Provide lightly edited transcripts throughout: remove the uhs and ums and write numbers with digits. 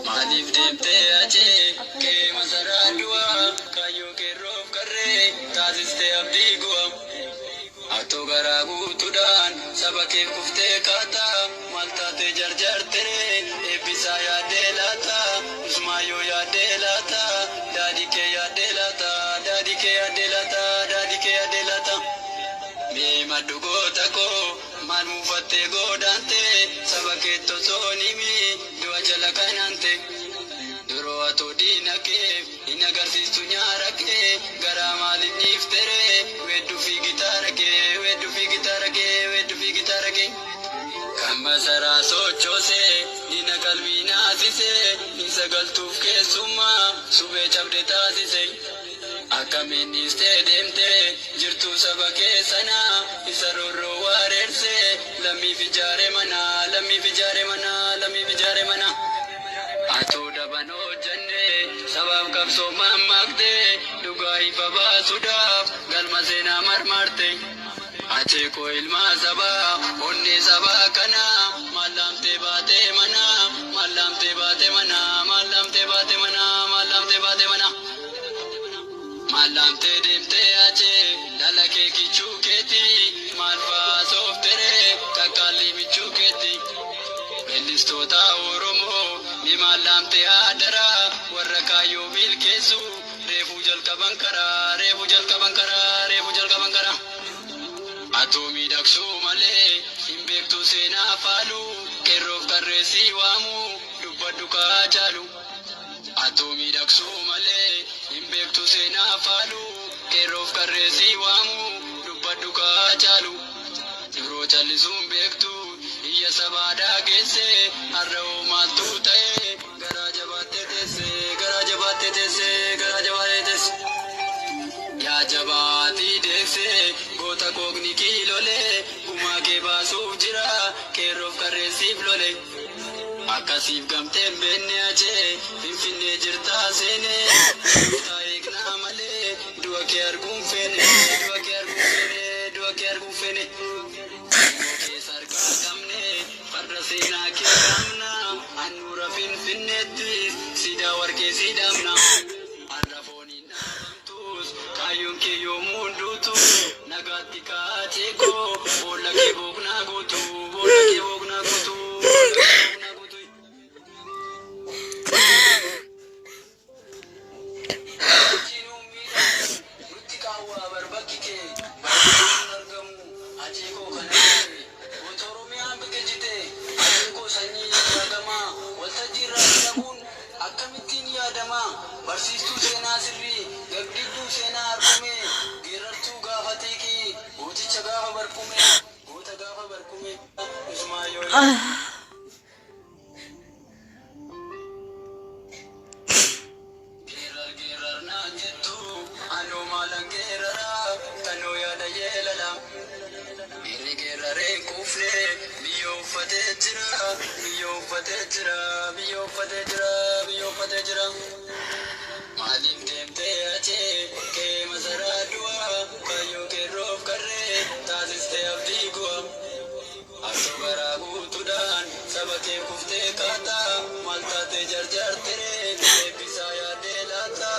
Malif deemte achee kee masaraa du'aa kaayyoo keerroof qarree taasistee abdii gu'a. Atoo garaa guutuudhaan saba kee kuftee kaataa maal taatee jarjartee eebbisaa yaaddee laata usmaayyoo yaaddee laata daadhii kee yaaddee laata daadhii kee yaaddee laata daadhii kee yaaddee laata. Mee maddu goota koo maal muufattee goodaante saba kee tosoo nimi du'a jala kanaante. Duroo atoo diina kee hin agarsiistu nyaara kee garaa maaliif dhiiftere weedduu fi gitaara kee weedduu fi gitaara kee weedduu fi gitaara kee. Kan masaraa sochoosee diina qalbii naasisee hin sagaltuuf keessummaa subee cabde taasise. Akkamiin dhiistee deemtee jirtuu saba keessanaa isa roorroo waareersee lammiif ijaare manaa lammiif ijaare manaa lammiif ijaare manaa. Atoo daban hojjannee sabaaf qabsoo mammaakte dhugaa ifa baasuudhaaf galma seenaa marmarte. Achee koo ilmaa sabaa onnee sabaa kanaa maallaamtee baatee manaa maallaamtee baatee manaa maallaamtee baatee manaa maallaamtee baatee manaa. Maallaamtee deemtee achee dhala kee kichuu keetii maal fa'aa sooftere kakkaalii michuu keetii. Weellistoota Oromoo ni maallaamtee aadaraa warra kaayyoo milkeessu reefuu jalqaban karaa reefuu jalqaban karaa reefuu jalqaban karaa. Atoo miidhagsuu malee hin beektu seenaa faalu qeerroof qarreessii waamu dubbadhu kaa jaalu. Atoo miidhagsuu malee hin beektu seenaa faalu qeerroof qarreessii waamu dubbadhu kaa jaalu. Yeroo callisuun beektu iyya sabaa dhaageesse har'a hoo maaltu ta'e garaa jabaattee teesse garaa jabaattee teesse garaa jabaattee teesse. Yaa jabaatii deessee goota kookni kiilolee gumaa kee baasuuf jira qeerroof qarreessiif lole. Akkasiif gamteen beenne achee finfinnee jirtaa seenee du'a eegnaa malee du'a kee arguun feene du'a kee arguun feene du'a kee arguun feene. Keessa harkaa qabne farda seenaa kee qabna handhuura finfinneetti siidaa warqee siidamna. Har'a fooniin dhaabamtus kaayyoon kee yoomuu hunduutu nagaatti kaa'atee koo boolla kee booknaa guutu boolla kee booknaa guutu. Barsiistuu seenaa sirrii gagdidduu seenaa arkume geerartuu gaafa teekii gooticha gaafa barkume goota gaafa barkume usmaayyoo. Geerar naan jettu anoo maalan geeraraa kanoo yaada yeelala. Dhiirri geerareen kuufne biyyoo uffatee jira biyyoo uffatee jira biyyoo uffatee jira biyyoo uffatee jira. Maaliif deemtee achee kee masaraa du'aa kaayyoo keerroof qarree taasistee abdii gu'a. Atoo garaa guutuudhaan saba kee kuftee kaataa maal taatee jarjartee eebbisaa yaaddee laata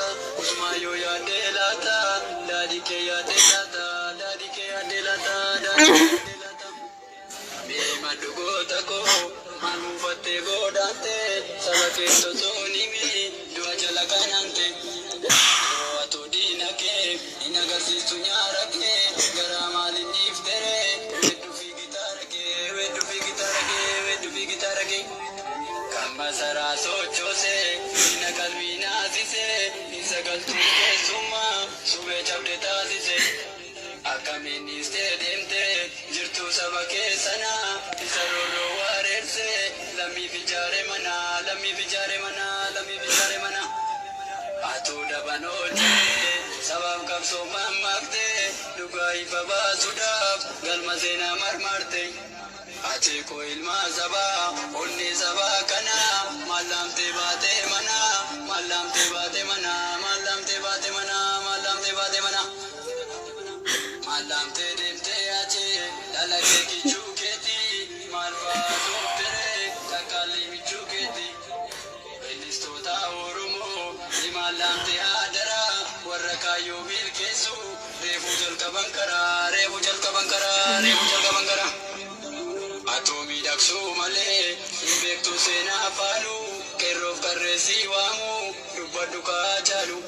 usmaayyoo yaaddee laata daadhii kee yaaddee laata daadhii kee yaaddee laata daadhii kee yaaddee laata. Mee maddu goota koo maal muufattee goodaante saba kee tosoo nimi du'a jala kanaante. Yeroo atoo diina kee hin agarsiistu nyaara kee garaa maaliin dhiiftere weedduu fi gitaara kee weedduu fi gitaara kee weedduu fi gitaara kee. Kan masaraa sochoosee diina qalbii naasisee hin sagaltuuf keessummaa subee cabde taasise. Akkamiin dhiistee deemtee jirtuu saba keessanaa isa roorroo waareersee lammiif ijaare manaa lammiif ijaare manaa lammiif ijaare manaa. Atoo daban hojjannee sabaaf qabsoo mammaakte dhugaa ifa baasuudhaaf galma seenaa marmarte. Achee koo ilmaa sabaa onnee sabaa kanaa maallaamtee baatee manaa maallaamtee baatee manaa maallaamtee baatee manaa maallaamtee baatee manaa. Maallaamtee deemtee achee dhala kee kichuu keetii maal fa'aa sooftere kakkaalii michuu keetii. Lamte adara warra kaayoo milkeessu reefu jalqaban karaa reefu jalqaban karaa reefu jalqaban karaa. Atoo miidhagsuu malee hin beektu seenaa afaanu qeerroof qarreessii waamu dubbadhu kaa jaalu.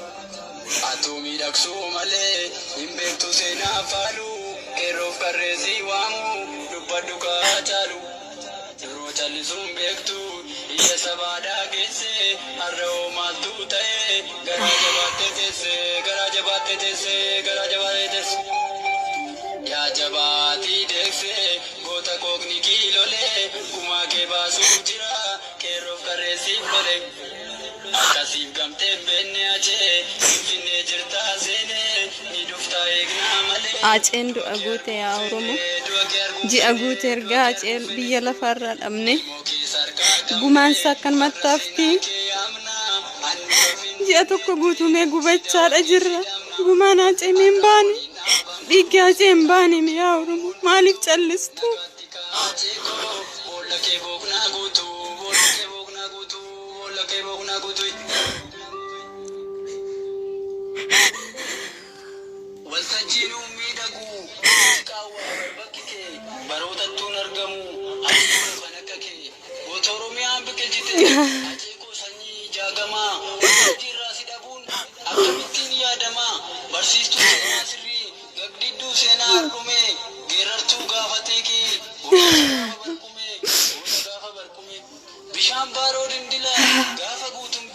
Atoo miidhagsuu malee hin beektu seenaa afaanu qeerroof qarreessii waamu dubbadhu kaa jaalu. Yeroo callisuun beektu iyya sabaadhaa geesse har'a oomaaltu ta'e garaa jabaatte teesse garaa jabaatte teesse garaa jabaatte teesse. Yaa jabaatii deekse goota kookni kiilolee gumaa kee baasuuf jira qeerroof qarreessiif lole. Akkasiif gamteen beenne ajee finfinnee jirtaa seenee ni dhuftaa eegnaa malee. Aceen du'a guute yaa Oromoo. Ji'a guute ergaa aceen biyya lafarraa dhabne. Gumaan isaa akkanumatti hafti. Ji'a tokko guutumee gubachaadha jirra. Gumaan aceen hin baane. Dhiiggi aceen hin baane yaa Oromoo. Maaliif callistu? Waltajjiin miidhaguu qaawwaa bakki kee barootattuun argamu adeemsa kan akka kee goota Oromiyaan biqilchite ajeekoo sanyii jaagamaa waltajjiirraa si dhabuun akkamittiin yaadamaa barsiistuu seenaa sirrii gagdidduu seenaa dhume geerartuu gaafatee kee goota gaafa barkume bishaan baaroo dindila gaafa guutuun